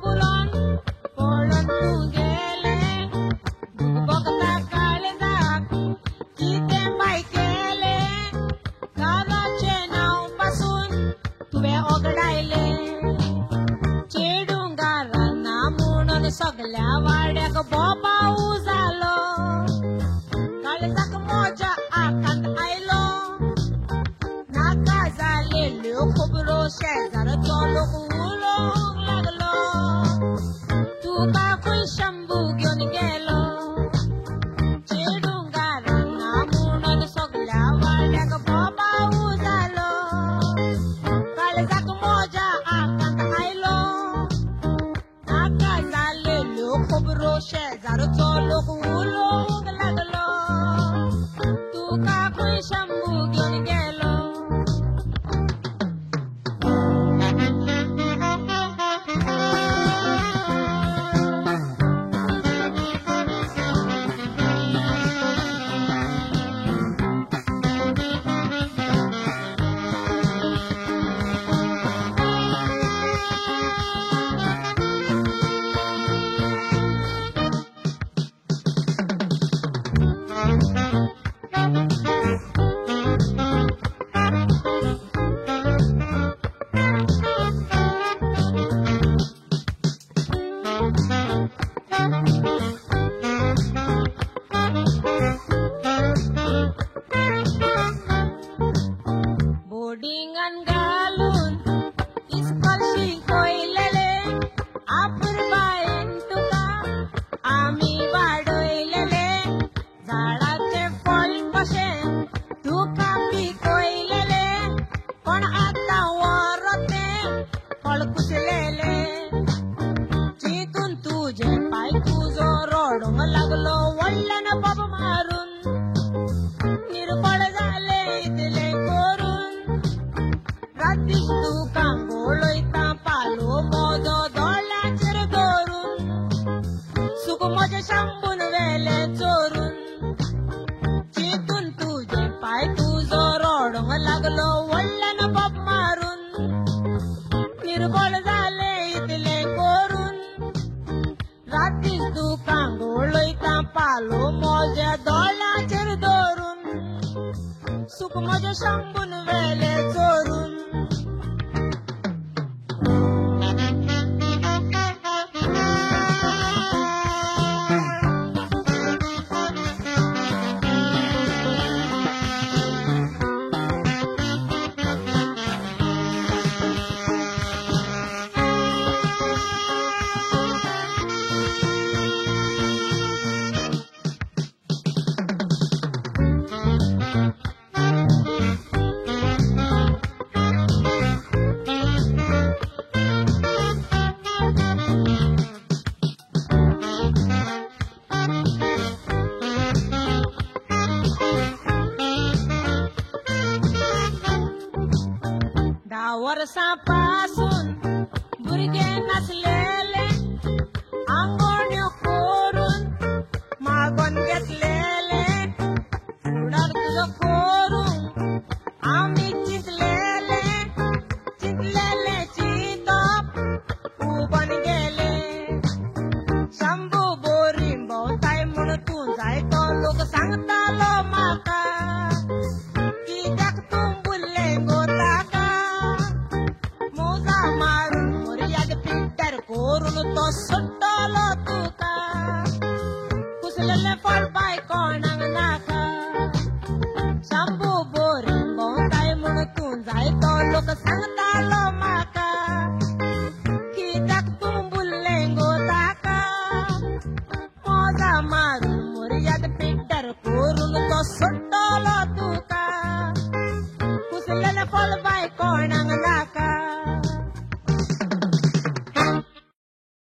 बुलोन पळून तू गेले बघता काळजाक किती बाय केले घराचे नाव पासून तुवे ओगडायले चेडूंगारांना म्हणून सगळ्या वाड्याक बोबाऊ झालो काळजाक मोजा आकांत आयलो नाका जालेल्यो खबरो शेजारचो लोक उलोवंक लागलो तुका खंय शंभू घेवन गेलो चेडूंगारांना म्हणून सगळ्या वाड्याक बोबाऊ जालो काळजाक मोजा आकांत आयलो नाका जालेल्यो खबरो शेजारचो लोक उलोवंक लागलो तुका खंय शंभू घेवन गेलो बोर्डिंगान घालून इस्कॉल शिकयलेले आपुरबायेन तुका आमी वाडयलेले झाडाचे फळ कशें तुका पिकयलेले पण आतां वरो तें फळ कुसलेले चिंतून तुजे पाय तुजो रडोंक लागलो व्हडल्यान बाब मारून निर्बळ जाले इतले करून रातीक तुका गोळयता पालो मोजो दोळ्याचेर धरून सुख म्हजे शंभून वेले चोरून चिंतून तुजे पाय तुजो रडोंक लागलो व्हडल्यान बाब मारून निर्बळ जाले इतले करून रातीक तुका गोळयता पालो मोज्या दोळ्याचेर धरून सुख म्हजे शंभून वेले चोरून वर्सांपासून भुरगे नाचलेले आंगोण्यो करून मागोन घेतलेले फुडार तुजो करूंक आमी चिंतलेले चिंतप उबोन गेले शंभू बोरी भोंवताय म्हूण तूं जाय तो लोक सांगतालो म्हाका कित्याक तूं बुल्ले गोताका मारून मर्याद पिड्ड्यार करून तो सुट्टो